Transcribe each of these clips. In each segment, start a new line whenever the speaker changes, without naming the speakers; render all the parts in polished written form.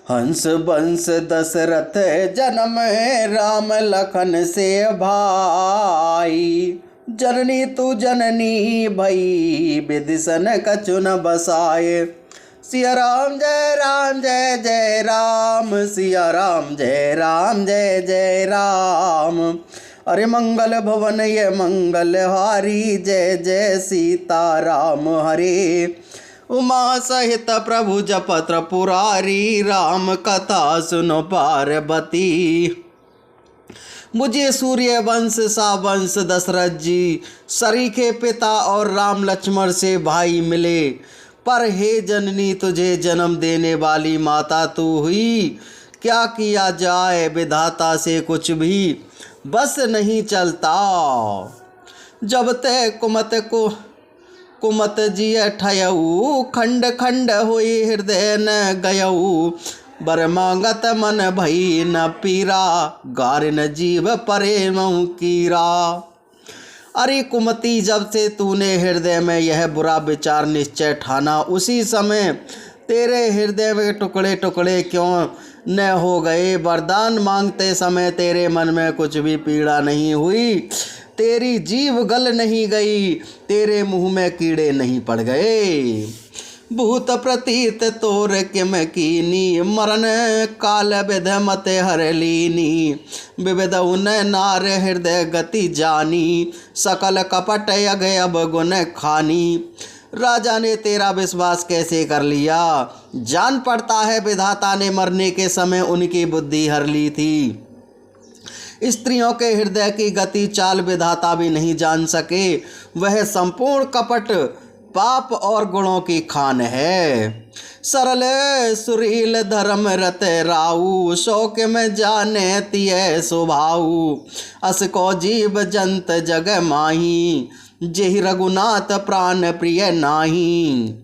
हंस बंस दशरथ जन्म राम लखन से भाई। जननी तू जननी भई विदिशन कछु न बसाए। सिया राम जय राम जय जय राम, सिया राम जय राम जय जय राम। अरे मंगल भवन ये मंगल हारी, जय जय सीता राम हरे। उमा सहित प्रभु जपत्र पुरारी, राम कथा सुनो पार्वती। मुझे सूर्य वंश सा वंश दशरथ जी, सरीखे पिता और राम लक्ष्मण से भाई मिले। पर हे जननी तुझे जन्म देने वाली माता तू हुई, क्या किया जाए विधाता से कुछ भी बस नहीं चलता। जब ते कुमत जिय ठयऊ, खंड खंड हुई हृदय न गयऊ। बर मांगत मन भई न पीरा, गारिन जीव परे मऊ कीरा। अरे कुमति, जब से तूने हृदय में यह बुरा विचार निश्चय ठाना, उसी समय तेरे हृदय में टुकड़े टुकड़े क्यों न हो गए। वरदान मांगते समय तेरे मन में कुछ भी पीड़ा नहीं हुई, तेरी जीभ गल नहीं गई, तेरे मुंह में कीड़े नहीं पड़ गए। भूत प्रतीत तोर किम कीनी, मरण काल विध मत हर लीनी। विविध उन नार हृदय गति जानी, सकल कपट यग अब गुण खानी। राजा ने तेरा विश्वास कैसे कर लिया, जान पड़ता है विधाता ने मरने के समय उनकी बुद्धि हर ली थी। स्त्रियों के हृदय की गति चाल विधाता भी नहीं जान सके, वह संपूर्ण कपट पाप और गुणों की खान है। सरल सुरील धर्म रत राऊ, शौक में जाने तिय स्वभाऊ। अस को जीव जंत जग माही, जेहि रघुनाथ प्राण प्रिय नाही।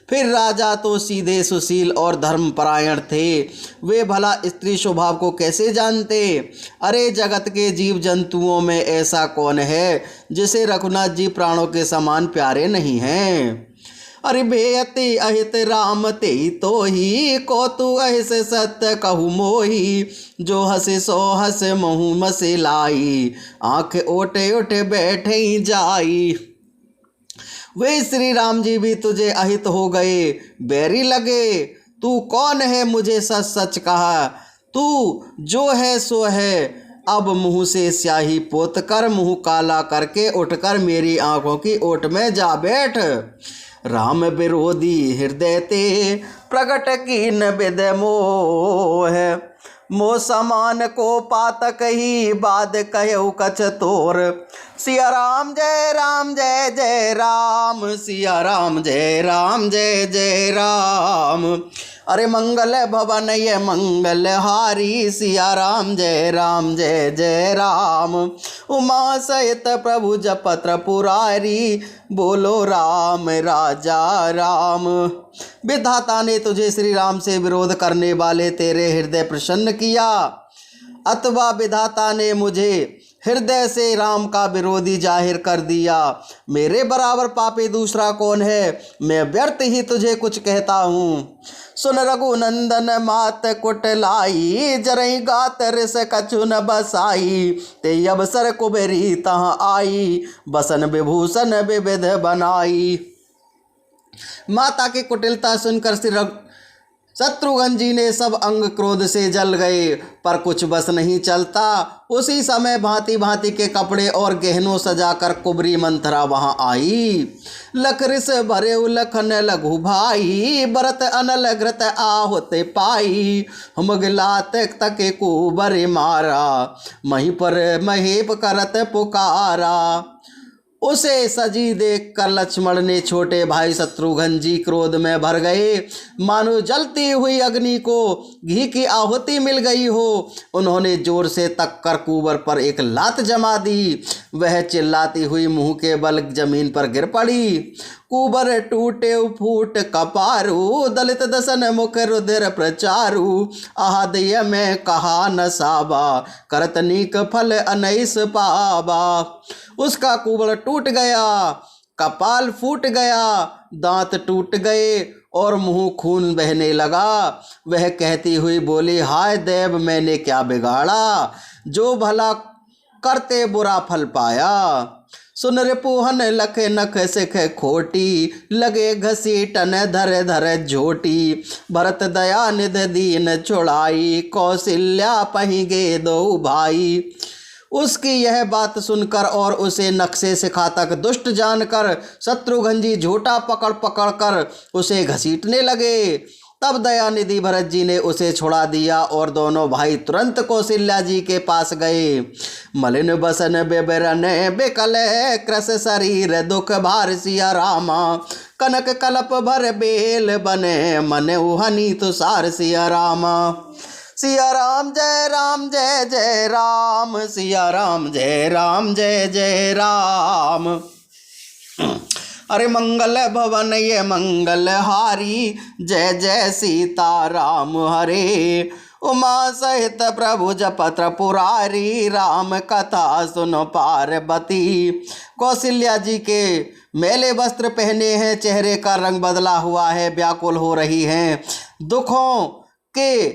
फिर राजा तो सीधे सुशील और धर्मपरायण थे, वे भला स्त्री स्वभाव को कैसे जानते। अरे जगत के जीव जंतुओं में ऐसा कौन है जिसे रघुनाथ जी प्राणों के समान प्यारे नहीं हैं। अरे बेअति अहित राम ते तो ही, को तू अहिस सत्य कहु मोही। जो हसे सो हस महु मसे लाई, आँख ओटे ओटे बैठे ही जाई। वे श्री राम जी भी तुझे अहित हो गए, बैरी लगे। तू कौन है मुझे सच सच कहा, तू जो है सो है। अब मुँह से स्याही पोत कर, मुँह काला करके उठकर मेरी आंखों की ओट में जा बैठ। राम विरोधी हृदय ते प्रगट कीन विद मोह। मो समान को पातक ही बाद कहु कछ तोर। सिया राम जय राम जय जय राम, सिया राम जय राम जय जय राम। अरे मंगल भवन ये मंगल हारी, सिया राम जय जय राम। उमा सहित प्रभु जपत्र पुरारी, बोलो राम राजा राम। विधाता ने तुझे श्री राम से विरोध करने वाले तेरे हृदय प्रसन्न किया, अथवा विधाता ने मुझे हृदय से राम का विरोधी जाहिर कर दिया। मेरे बराबर पापी दूसरा कौन है, मैं व्यर्थ ही तुझे कुछ कहता हूँ। सुन रघुनंदन मात कुटलाई, जरई गात रिस कछु न बसाई। ते अवसर कुबेरी तहाँ आई, बसन विभूषण विविध बनाई। माता की कुटिलता सुनकर श्री शत्रुघ्न जी ने सब अंग क्रोध से जल गए, पर कुछ बस नहीं चलता। उसी समय भांति भांति के कपड़े और गहनों सजाकर कुबरी मंथरा वहां आई। लखरिस भरे लखन लघु भाई, बरत अनल घृत आहुति पाई। हम गिलात तके कुबर मारा, मही पर महेप करत पुकारा। उसे सजी देखकर लक्ष्मण ने छोटे भाई शत्रुघ्न जी क्रोध में भर गए, मानो जलती हुई अग्नि को घी की आहुति मिल गई हो। उन्होंने जोर से तक कर कुंवर पर एक लात जमा दी, वह चिल्लाती हुई मुंह के बल जमीन पर गिर पड़ी। कुंवर टूटे फूट कपारू, दलित दसन मुख रुधिर प्रचारू। आहदय में कहा न साबा, करतनीक फल अनैस पाबा। उसका कुंवर टूट गया, कपाल फूट गया, दांत टूट गए और मुंह खून बहने लगा। वह कहती हुई बोली, हाय देव, मैंने क्या बिगाड़ा जो भला करते बुरा फल पाया। सुन रिपुहन लखे नख सिख खोटी, लगे घसीटन धर धर झोटी। भरत दया निध दीन छुड़ाई, कौशल्या पहिगे दो भाई। उसकी यह बात सुनकर और उसे नक्शे सिखा तक दुष्ट जानकर शत्रुघ्न जी झोटा पकड़ पकड़ कर उसे घसीटने लगे। तब दयानिधि भरत जी ने उसे छुड़ा दिया और दोनों भाई तुरंत कौशल्या जी के पास गए। मलिन बसन बेबरन बेकल कृस शरीर, दुख भार सिया रामा। कनक कलप भर बेल बने, मन उहनी तुषार सिया रामा। सिया राम जय राम जय जय राम, सिया राम जय राम जय जय राम। अरे मंगल भवन ये मंगल हारी, जय जय सीता राम हरे। उमा सहित प्रभु जपत्र पुरारी, राम कथा सुनो पार्वती। कौशल्या जी के मैले वस्त्र पहने हैं, चेहरे का रंग बदला हुआ है, व्याकुल हो रही हैं। दुखों के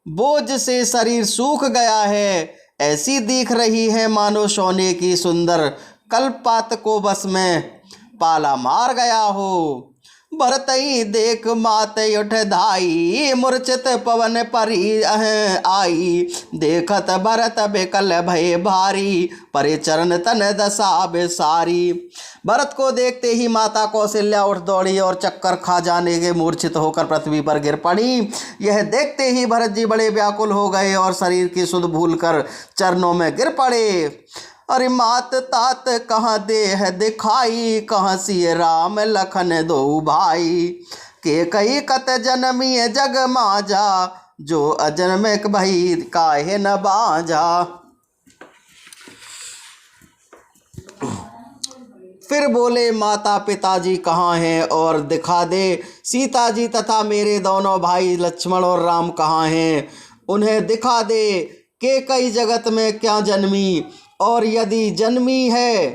बोझ से शरीर सूख गया है, ऐसी दिख रही है मानो सोने की सुंदर कल्पात को बस में पाला मार गया हो। भरतई देख मात उठ धाई, मूर्छित पवन परी आई। देखत भरत बेकल भय भारी, परे चरण तन दशा बेसारी। भरत को देखते ही माता कौशल्या उठ दौड़ी और चक्कर खा जाने के मूर्छित होकर पृथ्वी पर गिर पड़ी। यह देखते ही भरत जी बड़े व्याकुल हो गए और शरीर की सुध भूलकर चरणों में गिर पड़े। अरे मात तात कहाँ देह दिखाई, कहाँ सिय राम लखन दो भाई। के कई कत जन्मी जग माजा, जो अजन्म भई काहे न बाजा। फिर बोले, माता पिताजी कहाँ हैं और दिखा दे। सीता जी तथा मेरे दोनों भाई लक्ष्मण और राम कहाँ हैं, उन्हें दिखा दे। के कई जगत में क्या जन्मी, और यदि जन्मी है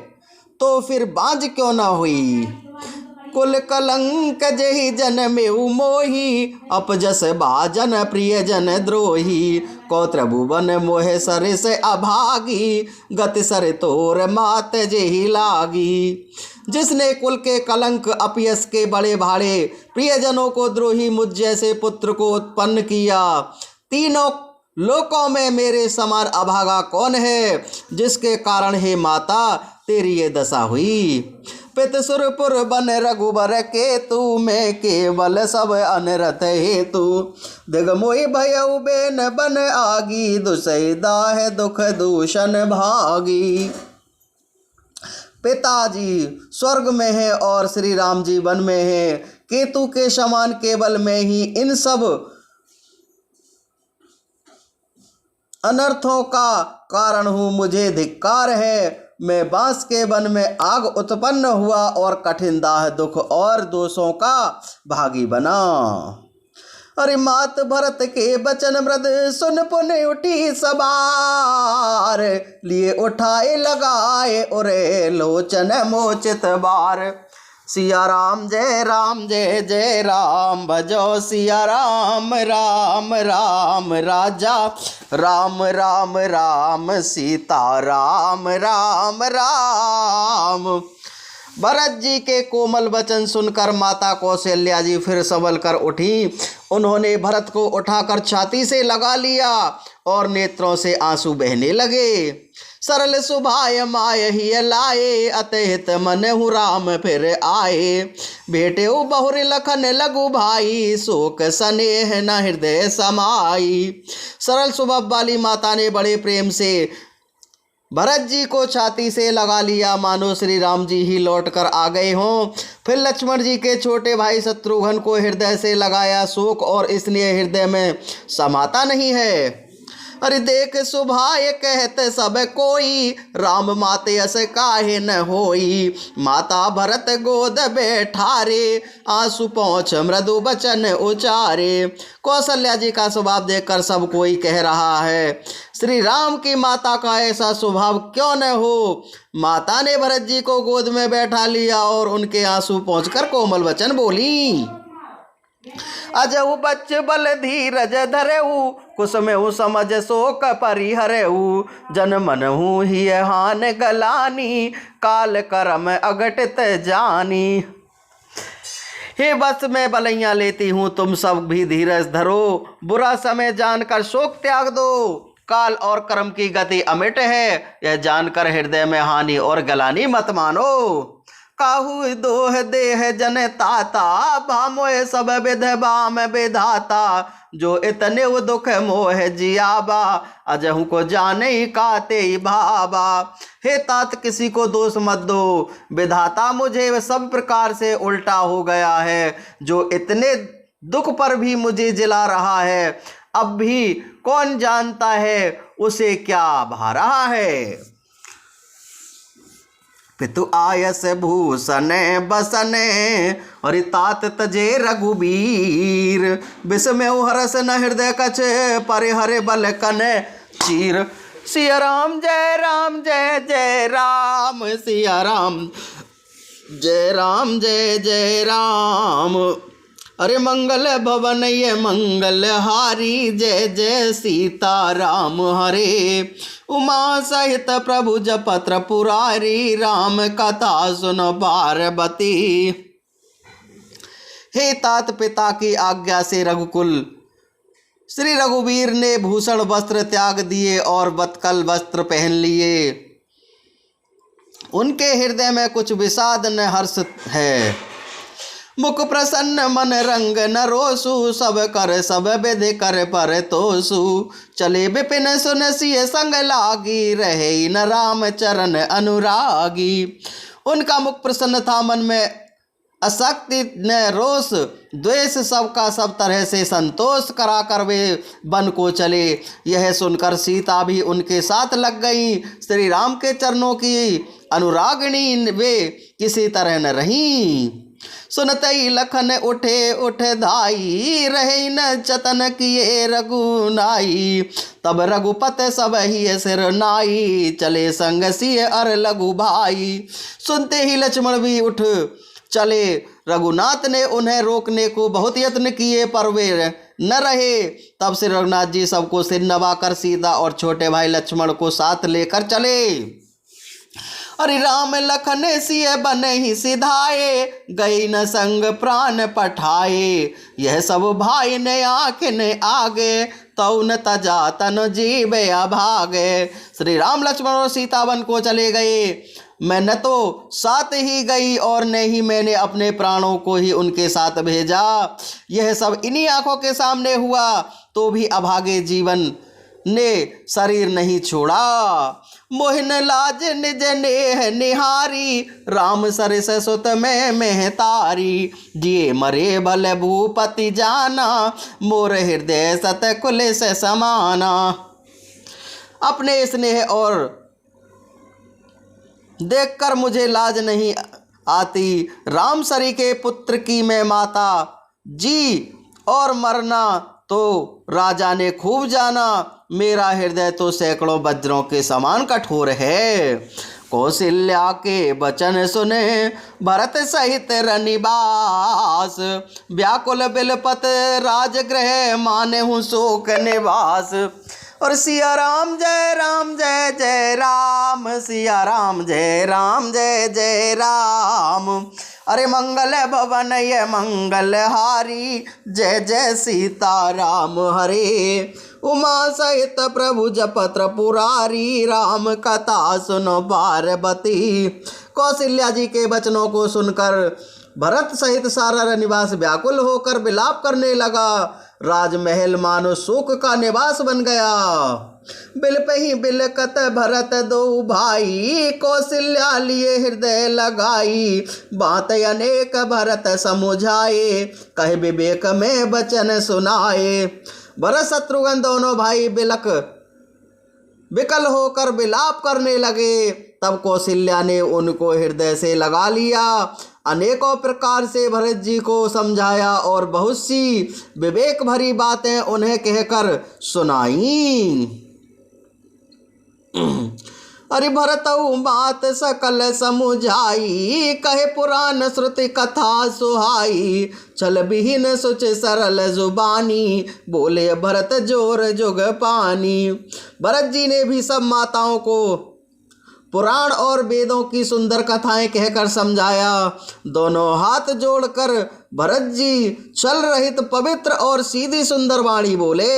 तो फिर बाज क्यों न हुई। कुल कलंक जही जन्मेऊ मोही, अपजस भाजन प्रिय जन द्रोही। कौत्र भुवन मोह सर से अभागी, गति सर तोर मात जेही लागी। जिसने कुल के कलंक अपयस के बड़े भाड़े, प्रियजनों को द्रोही मुझ जैसे पुत्र को उत्पन्न किया। तीनों लोकों में मेरे समान अभागा कौन है, जिसके कारण हे माता तेरी ये दशा हुई। पित सुरपुर बन रघुबर के तू, में केवल सब अनरथ हेतु। दिगमोहि भयउ बेन बन आगी, दुसैदा है दुख दूषण भागी। पिताजी स्वर्ग में है और श्री राम जी वन में है। केतु के समान केवल मैं ही इन सब अनर्थों का कारण हूँ, मुझे धिक्कार है। मैं बांस के वन में आग उत्पन्न हुआ और कठिन दाह दुख और दोषों का भागी बना। अरे मात भरत के बचन मृद सुन पुन उठी सवार, लिए उठाए लगाए उरे लोचन मोचित बार। सिया राम जय जय राम, भजो सिया राम राम राम। राजा राम राम राम, सीता राम राम राम। भरत जी के कोमल वचन सुनकर माता कौशल्या जी फिर संभल कर उठी। उन्होंने भरत को उठाकर छाती से लगा लिया और नेत्रों से आंसू बहने लगे। सरल सुभाय माय ही लाए, अतहित मनहु राम फिर आए। बेटे बहुर लखन लघु भाई, शोक स्नेह न हृदय समाई। सरल स्वभाव वाली माता ने बड़े प्रेम से भरत जी को छाती से लगा लिया, मानो श्री राम जी ही लौट कर आ गए हों। फिर लक्ष्मण जी के छोटे भाई शत्रुघ्न को हृदय से लगाया। शोक और इसलिए हृदय में समाता नहीं है। अरे देख सुभाय कहत सब कोई, राम माते अस काहे न होई। माता भरत गोद बैठारे, आंसू पहुँच मृदु बचन उचारे। कौशल्या जी का स्वभाव देखकर सब कोई कह रहा है, श्री राम की माता का ऐसा स्वभाव क्यों न हो। माता ने भरत जी को गोद में बैठा लिया और उनके आंसू पहुँचकर कोमल वचन बोली। अजहु बच बल धीरज धरेऊ, कुसमेऊ समझ शोक परिहरेऊ। जन मनहु ही हान गलानी, काल करम अघटित जानी। हे बस मैं बलैया लेती हूँ, तुम सब भी धीरज धरो। बुरा समय जानकर शोक त्याग दो, काल और कर्म की गति अमिट है, यह जानकर हृदय में हानि और गलानी मत मानो। काहू दोह देह जन ताता, भामोह सब विध बाम विधाता। जो इतने वो दुख मोह जियाबा, अजहू को जाने काते भाबा। हे तात किसी को दोष मत दो, विधाता मुझे सब प्रकार से उल्टा हो गया है। जो इतने दुख पर भी मुझे जिला रहा है, अब भी कौन जानता है उसे क्या भा रहा है। पितु आयस भूषण बसने, और तात तजे रघुबीर। विस्मय हरस न हृदय कछ, परिहर बल कन चीर। सिया राम जय राम जय जय राम, सिया राम जय राम जय जय राम। अरे मंगल भवन ये मंगल हारी, जय जय सीता राम हरे। उमा सहित प्रभु जपत्र पुरारी, राम कथा सुन पार्वती। हे तात पिता की आज्ञा से रघुकुल श्री रघुवीर ने भूषण वस्त्र त्याग दिए और बतकल वस्त्र पहन लिए। उनके हृदय में कुछ विषाद न हर्ष है। मुख प्रसन्न मन रंग न रोसु, सब कर सब विधि कर पर तोसु। चले विपिन सुन सिय संग लागी, रहे न राम चरण अनुरागी। उनका मुख प्रसन्न था, मन में असक्ति न रोष द्वेष, सबका सब तरह से संतोष कराकर वे वन को चले। यह सुनकर सीता भी उनके साथ लग गई। श्री राम के चरणों की अनुरागिणी वे किसी तरह न रहीं। सुनते ही लखन उठे उठ धाई, रहे न चतन किए रघुनाई। तब रघुपत सब ही सिर नाई, चले संग सिय अर लघु भाई। सुनते ही लक्ष्मण भी उठ चले। रघुनाथ ने उन्हें रोकने को बहुत यत्न किए, पर वे न रहे। तब से रघुनाथ जी सबको सिर नवाकर सीता और छोटे भाई लक्ष्मण को साथ लेकर चले। अरे राम लखन सिय बन ही सिधाए, गई न संग प्राण पठाए। यह सब भाई ने आँख ने आगे, तौन तजा तन जीव अभागे। श्री राम लक्ष्मण और सीता वन को चले गए। मैं न तो साथ ही गई और न ही मैंने अपने प्राणों को ही उनके साथ भेजा। यह सब इन्हीं आँखों के सामने हुआ, तो भी अभागे जीवन ने शरीर नहीं छोड़ा। मोहिन लाज निज नेह निहारी, राम सरिस सुत में मेहतारी। जिए मरे भल भूपति जाना, मोर हृदय सत कुल से समाना। अपने स्नेह और देखकर मुझे लाज नहीं आती। राम सरी के पुत्र की मैं माता, जी और मरना तो राजा ने खूब जाना। मेरा हृदय तो सैकड़ों वज्रों के समान कठोर है। कौशल्या के वचन सुने, भरत सहित रनिवास। व्याकुल बिलपत राजगृह, माने हूँ शोक निवास। और सिया राम जय राम जय जय राम, सिया राम जय राम जय जय राम। अरे मंगल भवन ये मंगल हारी, जय जय सीता राम हरे। उमा सहित प्रभु जपत्र पुरारी, राम कथा सुनो पार्वती। कौशल्या जी के वचनों को सुनकर भरत सहित सारा निवास व्याकुल होकर विलाप करने लगा। राजमहल मानो शोक का निवास बन गया। बिल पे ही बिलकत भरत दो भाई, कौशल्या लिए हृदय लगाई। बात अनेक भरत समुझाए, कहे विवेक में वचन सुनाए। भरत शत्रुघ्न दोनों भाई विकल होकर विलाप करने लगे। तब कौशल्या ने उनको हृदय से लगा लिया। अनेकों प्रकार से भरत जी को समझाया और बहुत सी विवेक भरी बातें उन्हें कहकर सुनाई। अरे भरतऊ बात सकल समुझाई, कहे पुराण श्रुति कथा सुहाई। छल बिहीन सुच सरल जुबानी, बोले भरत जोर जुग पानी। भरत जी ने भी सब माताओं को पुराण और वेदों की सुंदर कथाएं कहकर समझाया। दोनों हाथ जोड़कर भरत जी चल रहित पवित्र और सीधी सुंदर वाणी बोले।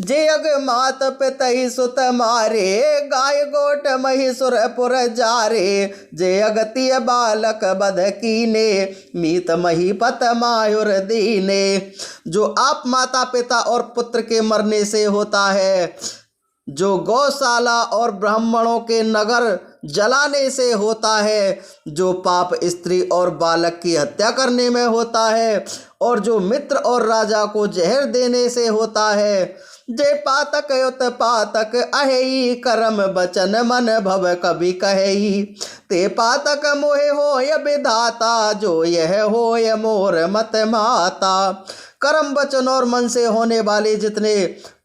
जे अग मात पितहि सुत मारे, गाय गोट महिषुरपुर जारे। जे अगतिय बालक बध कीने, मीत महीपत मायुर दीने। जो आप माता पिता और पुत्र के मरने से होता है, जो गौशाला और ब्राह्मणों के नगर जलाने से होता है, जो पाप स्त्री और बालक की हत्या करने में होता है, और जो मित्र और राजा को जहर देने से होता है। जे पातक युत पातक अहेई, करम बचन मन भव कभी कहेई। ते पातक मोहे होय विधाता, जो यह होय मोर मत माता। कर्म वचन और मन से होने वाले जितने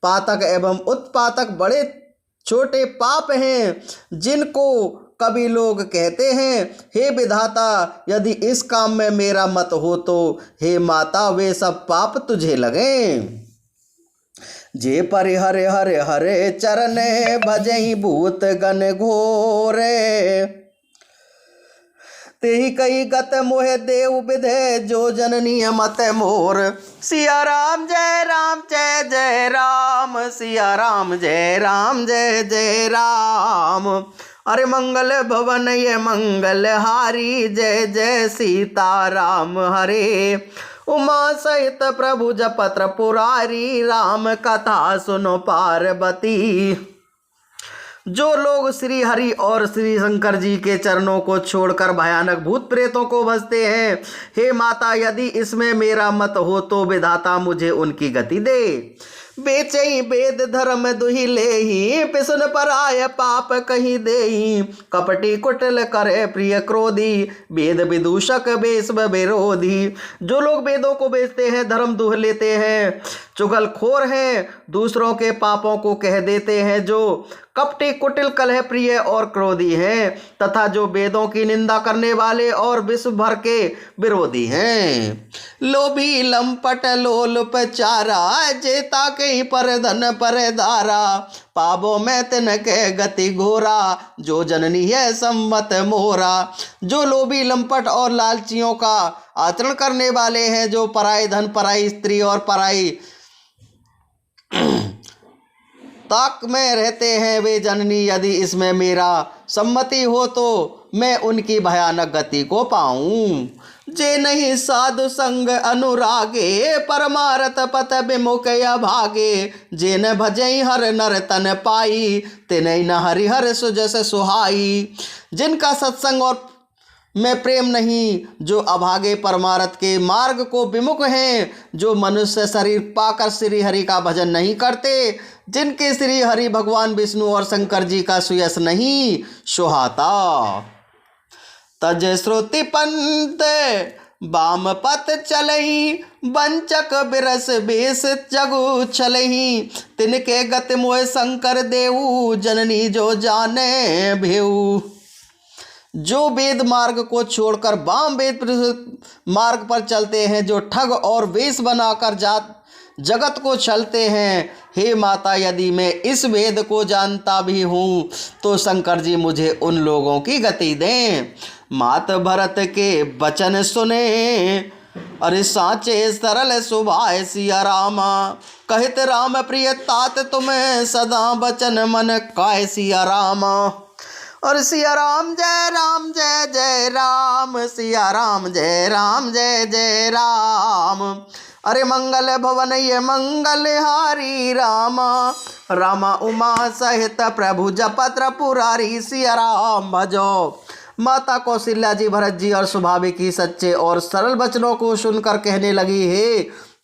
पातक एवं उत्पातक बड़े छोटे पाप हैं, जिनको कभी लोग कहते हैं हे विधाता, यदि इस काम में मेरा मत हो तो हे माता वे सब पाप तुझे लगें। जे परिहरे हरे हरे चरने, भजई भूत गण घोरे। तेहि कई गत मोहे देव विधे, जो जननी मत मोर। सिया राम जय जय राम, सिया राम जय जय राम। अरे मंगल भवन ये मंगल हारी, जय जय सीता राम हरे। उमा सहित प्रभु जपत्र पुरारी, राम कथा सुनो पार्वती। जो लोग श्री हरि और श्री शंकर जी के चरणों को छोड़कर भयानक भूत प्रेतों को भजते हैं, हे माता यदि इसमें मेरा मत हो तो विधाता मुझे उनकी गति दे। बेचई वेद धर्म दुहि लेहि, पिसुन पराय पाप कहीं देहि। कपटी कुटिल करे प्रिय क्रोधी, वेद विदूषक बेस विरोधी। जो लोग वेदों को बेचते हैं, धर्म दुह लेते हैं, चुगलखोर हैं, दूसरों के पापों को कह देते हैं, जो कपटी कुटिल कलह प्रिय और क्रोधी हैं, तथा जो वेदों की निंदा करने वाले और विश्व भर के विरोधी हैं। लोभी लंपट लोलुप चारा, जेता कहीं पर धन पर धारा। पाबो में तिन के गति घोरा, जो जननी है सम्मत मोरा। जो लोभी लंपट और लालचियों का आचरण करने वाले हैं, जो पराई धन पराई स्त्री और पराई ताक में रहते हैं, वे जननी यदि इसमें मेरा सम्मति हो तो मैं उनकी भयानक गति को पाऊं। जे नहीं साधु संग अनुरागे, परमारथ पथ विमुख भागे। जे न भजई हर नर तन पाई, तिनहि न हरिहर सुजस सुहाई। जिनका सत्संग और में प्रेम नहीं, जो अभागे परमार्थ के मार्ग को विमुख हैं, जो मनुष्य शरीर पाकर श्री हरि का भजन नहीं करते, जिनके श्री हरि भगवान विष्णु और शंकर जी का सुयस नहीं सुहाता। तज श्रुति पंत बाम पत चलही, बंचक बिरस बेस जगु छलही। तिनके गति मोह शंकर देऊ, जननी जो जाने भेऊ। जो वेद मार्ग को छोड़कर वाम वेद मार्ग पर चलते हैं, जो ठग और वेश बनाकर जगत को छलते हैं, हे माता यदि मैं इस वेद को जानता भी हूँ तो शंकर जी मुझे उन लोगों की गति दें। मात भरत के वचन सुने, अरे साचे सरल सुभाय सिया रामा। कहित राम प्रिय तात तुम्हें, सदा बचन मन काय सिया रामा। और सिया राम जय जय राम, सिया राम जय जय राम। अरे मंगल भवन ये मंगल हारी, रामा रामा उमा सहित प्रभु जपत्र पुरारी। सिया राम भजो। माता कौशल्या जी भरत जी और स्वाभाविक ही सच्चे और सरल वचनों को सुनकर कहने लगी, हे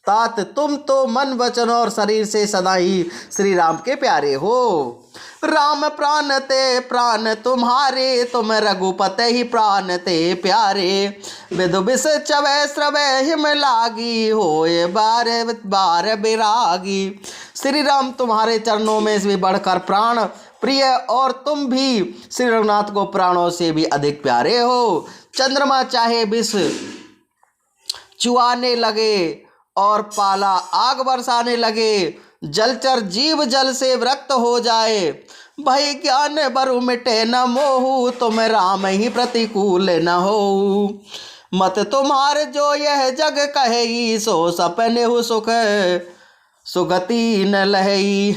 तात तुम तो मन वचन और शरीर से सदा ही श्री राम के प्यारे हो। राम प्राण ते प्राण तुम्हारे, तुम रघुपते ही प्राण ते प्यारे। विधु विष चवै श्रवै हिम लागी, होए बार बार बिरागी। श्री राम तुम्हारे चरणों में भी बढ़कर प्राण प्रिय और तुम भी श्री रघुनाथ को प्राणों से भी अधिक प्यारे हो। चंद्रमा चाहे विष चुआने लगे और पाला आग बरसाने लगे, जलचर जीव जल से विरक्त हो जाए, भय ज्ञान बरु मिटे न मोहु, तुम राम ही प्रतिकूल न हो। मत तुम्हार जो यह जग कहेई, सो सपने हो सुख सुगति न लहई।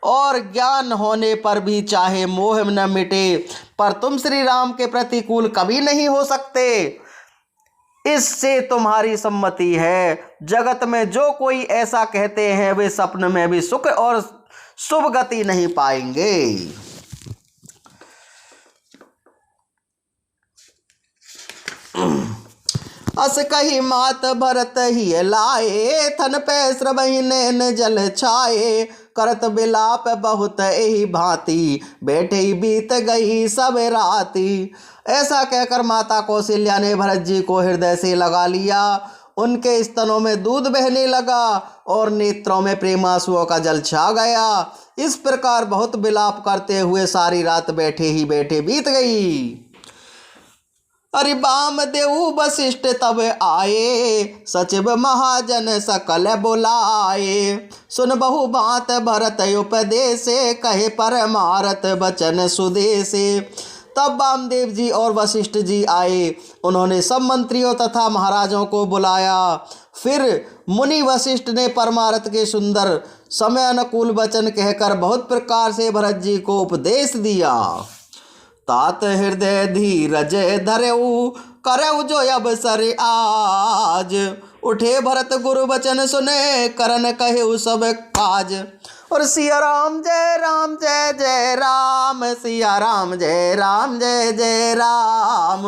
और ज्ञान होने पर भी चाहे मोह न मिटे, पर तुम श्री राम के प्रतिकूल कभी नहीं हो सकते, इससे तुम्हारी सम्मति है। जगत में जो कोई ऐसा कहते हैं वे स्वप्न में भी सुख और शुभ गति नहीं पाएंगे। अस कही मात भरत ही लाए, थन पे श्रवहि नैन जल छाए, करत बिलाप बहुत एही भांति, बैठे ही बीत गई सब राती। ऐसा कहकर माता कौशल्या ने भरत जी को हृदय से लगा लिया। उनके स्तनों में दूध बहने लगा और नेत्रों में प्रेमांसुओं का जल छा गया। इस प्रकार बहुत विलाप करते हुए सारी रात बैठे ही बैठे बीत गई। अरे वामदेव वशिष्ठ तब आए, सचिव महाजन सकल बुलाए, सुन बहु बात भरत उपदेशे, कहे परमारथ बचन सुदेशे। तब वामदेव जी और वशिष्ठ जी आए। उन्होंने सब मंत्रियों तथा महाराजों को बुलाया। फिर मुनि वशिष्ठ ने परमारथ के सुंदर समय अनुकूल वचन कहकर बहुत प्रकार से भरत जी को उपदेश दिया। तात हृदय धीरज धरेऊ, करऊ जो अवसर आज, उठे भरत गुरु वचन सुने, करन कहे सब काज। और सिया राम जय राम जय जय राम, सिया राम जय राम जय जय राम।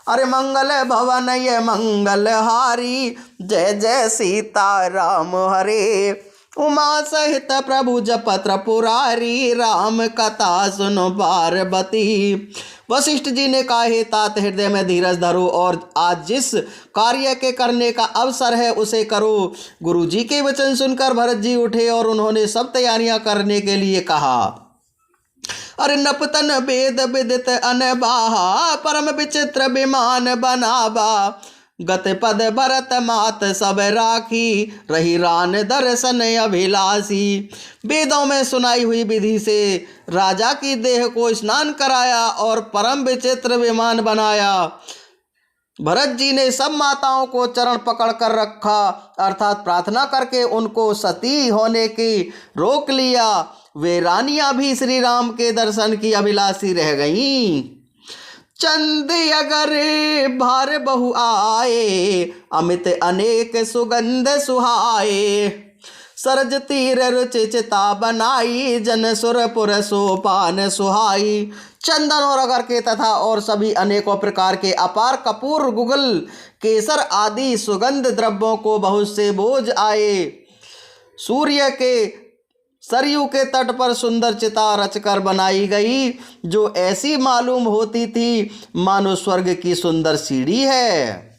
अरे मंगल भवन ये मंगल हारी, जय जय सीता राम हरे। उमा सहित प्रभु जपत्र पुरारी, राम कथा सुनो पार्वती। वशिष्ठ जी ने कहा, हे तात हृदय में धीरज धरो और आज जिस कार्य के करने का अवसर है उसे करो। गुरु जी के वचन सुनकर भरत जी उठे और उन्होंने सब तैयारियां करने के लिए कहा। अरे नपतन वेद विदित अनबाहा, परम विचित्र विमान बनावा, गत पद भरत मात सब राखी, रही रान दर्शन अभिलाषी। वेदों में सुनाई हुई विधि से राजा की देह को स्नान कराया और परम विचित्र विमान बनाया। भरत जी ने सब माताओं को चरण पकड़ कर रखा, अर्थात प्रार्थना करके उनको सती होने की रोक लिया। वे रानियां भी श्री राम के दर्शन की अभिलाषी रह गईं। चंद अगर भार बहु आए, अमित अनेक सुगंध सुहाए, सरज तीर रुचि चिता बनाई, जन सुरपुर सोपान सुहाई। चंदन और अगर के तथा और सभी अनेकों प्रकार के अपार कपूर गुगल केसर आदि सुगंध द्रव्यों को बहुत से बोझ आए। सूर्य के सरयू के तट पर सुंदर चिता रचकर बनाई गई, जो ऐसी मालूम होती थी मानो स्वर्ग की सुंदर सीढ़ी है।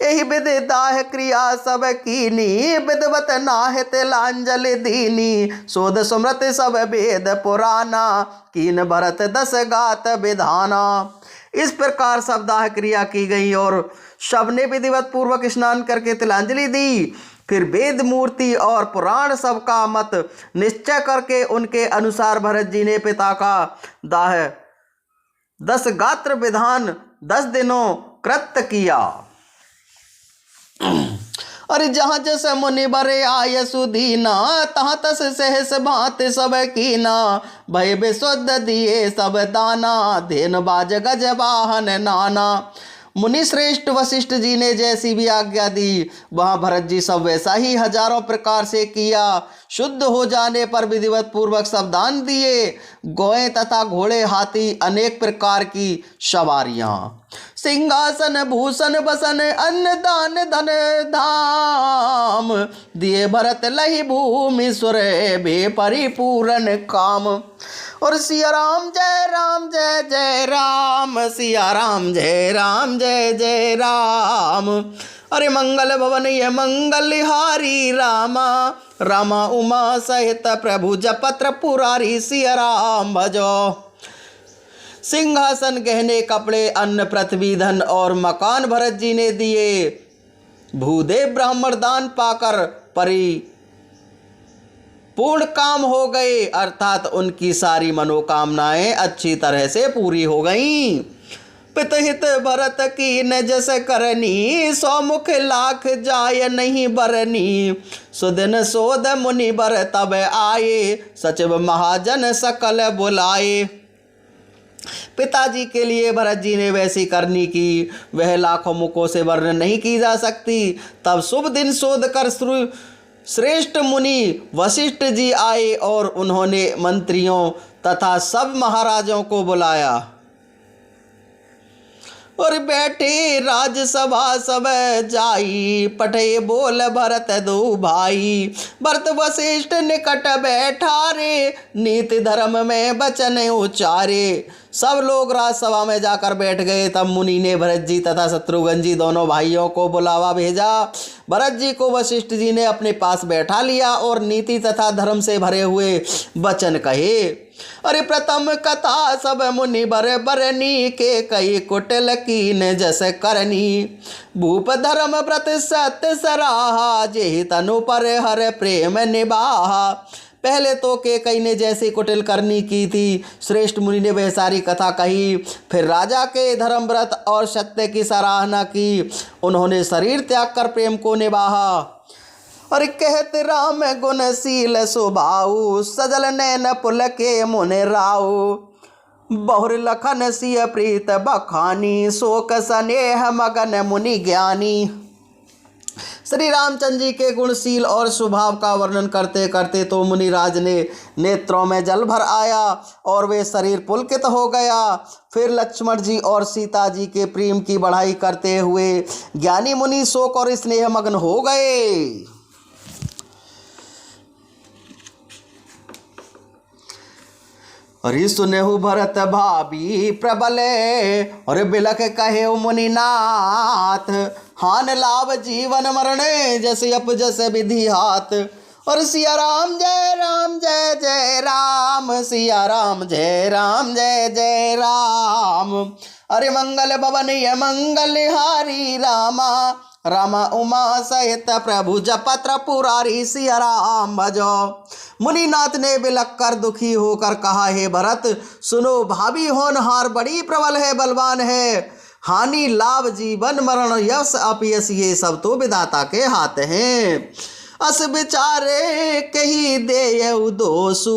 यही विधि दाह क्रिया सब कीनी, विधवत नाह तिलांजल दीनी, शोध सुमृत सब वेद पुराना, कीन भरत 10 गात विधाना। इस प्रकार सब दाह क्रिया की गई और सबने विधिवत पूर्वक स्नान करके तिलांजलि दी। फिर वेद मूर्ति और पुराण सबका मत निश्चय करके उनके अनुसार भरत जी ने पिता का दाह 10 गात्र विधान 10 दिनों कृत किया। अरे जहाँ जस मुनि बरे आय सुदीना, तहाँ तस सहस भांत सब कीना, भय विशुद्ध दिए सब दाना, धेन बाज गज वाहन नाना। मुनि श्रेष्ठ वशिष्ठ जी ने जैसी भी आज्ञा दी वहाँ भरत जी सब वैसा ही हजारों प्रकार से किया। शुद्ध हो जाने पर विधिवत पूर्वक सब दान दिए। गौएं तथा घोड़े हाथी अनेक प्रकार की सवारियां, सिंहासन भूषण बसन अन्न दान धन धाम, दिए भरत लही भूमि सुर बे परिपूर्ण काम। और सिया राम जय राम जय जय राम, सिया राम जय जय राम। अरे मंगल भवन ये मंगलहारी रामा, रामा उमा सहित प्रभु जपत्र पुरारी सिया राम भजो। सिंहासन गहने कपड़े अन्न पृथ्वी धन और मकान भरत जी ने दिए। भूदेव ब्राह्मण दान पाकर पूर्ण काम हो गए, अर्थात उनकी सारी मनोकामनाएं अच्छी तरह से पूरी हो गईं। पितहित भरत की न जस करनी, 100 मुख लाख जाय नहीं बरनी। सुदिन सोद मुनि बर तब आए, सचिव महाजन सकल बुलाए। पिताजी के लिए भरत जी ने वैसी करनी की वह लाखों मुखों से वर्णन नहीं की जा सकती। तब शुभ दिन शोध कर श्रेष्ठ मुनि वशिष्ठ जी आए और उन्होंने मंत्रियों तथा सब महाराजों को बुलाया और बैठे राजसभा सब जाई। पठे बोल भरत दो भाई, भरत वशिष्ठ निकट बैठा रे, नीति धर्म में वचन उचारे। सब लोग राजसभा में जाकर बैठ गए। तब मुनि ने भरत जी तथा शत्रुघ्न जी दोनों भाइयों को बुलावा भेजा। भरत जी को वशिष्ठ जी ने अपने पास बैठा लिया और नीति तथा धर्म से भरे हुए वचन कहे। अरे प्रथम कथा सब मुनि बर बरनी, के कई कुटिल कीन जस करनी। भूप धर्म व्रत सत्य सराहा, जेहि तनु पर हर प्रेम निबाहा। पहले तो के कई ने जैसी कुटिल करनी की थी, श्रेष्ठ मुनि ने वह सारी कथा कही। फिर राजा के धर्म व्रत और सत्य की सराहना की। उन्होंने शरीर त्याग कर प्रेम को निभाहा। और कहत राम गुणशील सुभाऊ, सजल नैन पुल के मुन राऊ। बहुर लखन सिय प्रीत बखानी, शोक स्नेह मगन मुनि ज्ञानी। श्री रामचंद्र जी के गुणशील और स्वभाव का वर्णन करते करते तो मुनिराज ने नेत्रों में जल भर आया और वे शरीर पुलकित हो गया। फिर लक्ष्मण जी और सीता जी के प्रेम की बढ़ाई करते हुए ज्ञानी मुनि शोक और स्नेह मग्न हो गए। अरे सुनेहु भरत भाभी प्रबल, और बिलख कहे मुनिनाथ। हान लाभ जीवन मरण, जैसे अप जैसे विधि हाथ। और सिया राम जय राम जय जय राम, सिया राम जय राम जय जय राम। अरे मंगल भवन ये मंगलहारी रामा, रामा उमा सहित प्रभु जपत्र पुरारी सिया राम भजो। मुनिनाथ ने बिलख कर दुखी होकर कहा, हे भरत सुनो, भाभी होनहार बड़ी प्रबल है, बलवान है। हानि लाभ जीवन मरण यश अपयश ये सब तो विधाता के हाथ हैं। अस विचारे कही दे दोषु,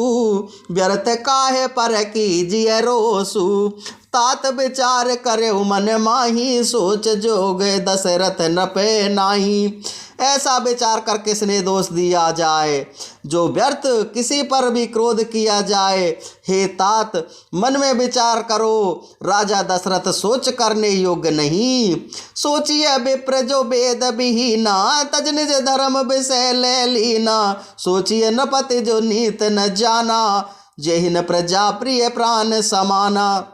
व्यर्थ काहे पर कीजिए रोसु। तात विचार करे मन माही, सोच जोग दशरथ नपे नाही। ऐसा विचार कर किसने दोष दिया जाए, जो व्यर्थ किसी पर भी क्रोध किया जाए। हे तात मन में विचार करो, राजा दशरथ सोच करने योग्य नहीं। सोचिए विप्र जो वेद विहीना, तज निज धर्म विषय ले लीना। सोचिए नपति जो नीत न जाना, जेहि न प्रजा प्रिय प्राण समाना।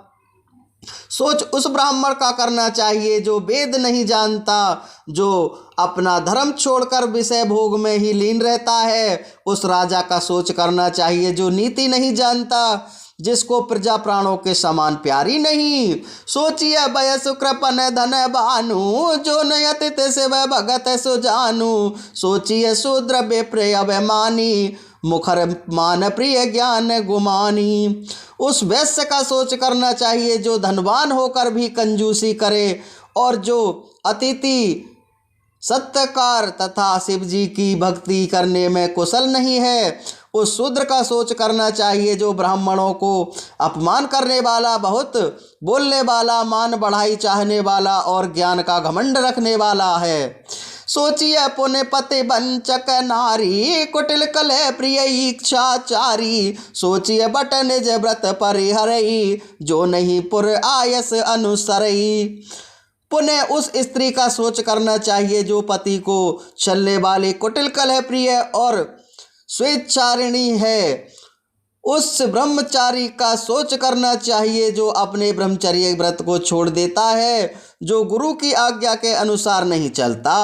सोच उस ब्राह्मण का करना चाहिए जो वेद नहीं जानता, जो अपना धर्म छोड़कर विषय भोग में ही लीन रहता है। उस राजा का सोच करना चाहिए जो नीति नहीं जानता, जिसको प्रजा प्राणों के समान प्यारी नहीं। सोचिए वयस कृपन धन भानु, जो नयतित शिव भगत सुजानु। सोचिए शूद्र विप्र अभिमानी, मुखर मान प्रिय ज्ञान गुमानी। उस वैश्य का सोच करना चाहिए जो धनवान होकर भी कंजूसी करे और जो अतिथि सत्कार तथा शिव जी की भक्ति करने में कुशल नहीं है। उस शूद्र का सोच करना चाहिए जो ब्राह्मणों को अपमान करने वाला, बहुत बोलने वाला, मान बढ़ाई चाहने वाला और ज्ञान का घमंड रखने वाला है। सोचिए पुण्य पति वंचक नारी, कुटिल कलह प्रिय इच्छाचारी। सोचिए बट निज व्रत परिहरई, जो नहीं पुर आयस अनुसरई। पुण्य उस स्त्री का सोच करना चाहिए जो पति को छलने वाली, कुटिल कलह प्रिय और स्वेच्छारिणी है। उस ब्रह्मचारी का सोच करना चाहिए जो अपने ब्रह्मचर्य व्रत को छोड़ देता है। जो गुरु की आज्ञा के अनुसार नहीं चलता।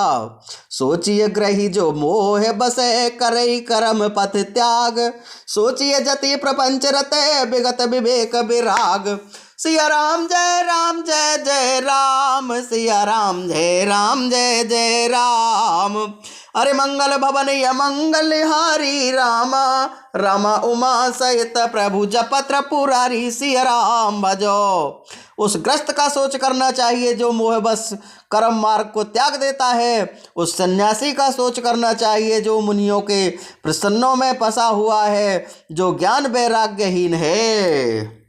सोचिए ग्रही जो मोह बसे करई कर्म पथ त्याग, सोचिए जति प्रपंच रते विगत विवेक विराग। सिया राम जय राम जय जय राम, सिया राम जय राम जय जय राम। अरे मंगल भवन या मंगल हारी रामा, रामा उमा सहित प्रभु जपत्र पुरारी, सिया राम भजो। उस ग्रस्त का सोच करना चाहिए जो मोह बस कर्म मार्ग को त्याग देता है। उस सन्यासी का सोच करना चाहिए जो मुनियों के प्रसन्नों में फंसा हुआ है, जो ज्ञान वैराग्यहीन है।